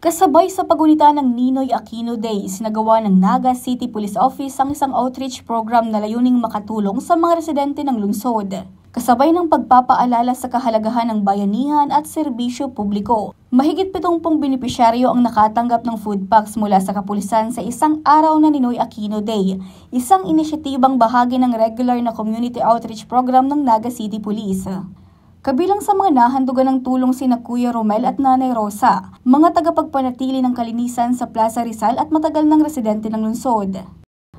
Kasabay sa pagunita ng Ninoy Aquino Day, sinagawa ng Naga City Police Office ang isang outreach program na layuning makatulong sa mga residente ng lungsod. Kasabay ng pagpapaalala sa kahalagahan ng bayanihan at serbisyo publiko. Mahigit 70 benepisyaryo ang nakatanggap ng food packs mula sa kapulisan sa isang araw na Ninoy Aquino Day, isang inisyatibang bahagi ng regular na community outreach program ng Naga City Police. Kabilang sa mga nahandugan ng tulong sina Kuya Romel at Nanay Rosa, mga tagapagpanatili ng kalinisan sa Plaza Rizal at matagal ng residente ng lungsod.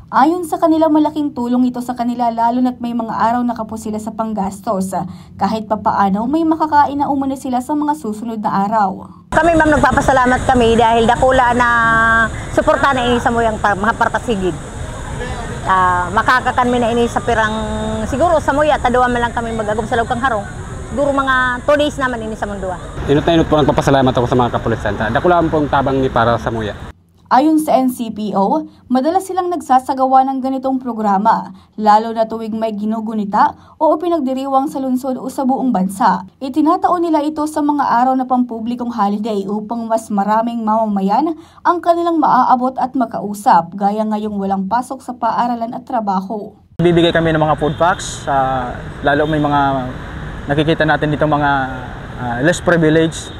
Ayon sa kanila, malaking tulong ito sa kanila lalo na't may mga araw na kapos sila sa panggastos. Kahit papaano may makakain na umuna sila sa mga susunod na araw. Kami ma'am nagpapasalamat kami dahil dakula na suporta na ini sa moyang mga parpasigid. Makakakan mi na ini sa pirang siguro sa moya taduan man lang kami magagom sa lawkang harong. Siguro mga 2 days naman ini sa mundua. Inot na inot po nagpapasalamat ako sa mga kapulisan. Dakulaan pong tabang ni para sa muya. Ayon sa NCPO, madalas silang nagsasagawa ng ganitong programa, lalo na tuwing may ginugunita o pinagdiriwang sa lungsod o sa buong bansa. Itinataon nila ito sa mga araw na pampublikong holiday upang mas maraming mamamayan ang kanilang maaabot at makausap, gaya ngayong walang pasok sa paaralan at trabaho. Bibigay kami ng mga food packs, lalo may mga nakikita natin dito mga less privileged.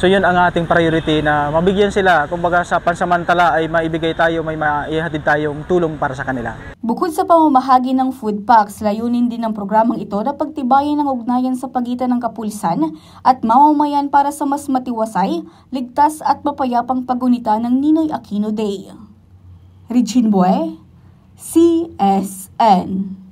So yun ang ating priority na mabigyan sila. Kumbaga sa pansamantala ay maibigay tayo, may maihatid tayong tulong para sa kanila. Bukod sa pamamahagi ng food packs, layunin din ng programang ito na pagtibayin ng ugnayan sa pagitan ng kapulisan at mamamayan para sa mas matiwasay, ligtas at mapayapang pagunita ng Ninoy Aquino Day. Regine Bue, CSN.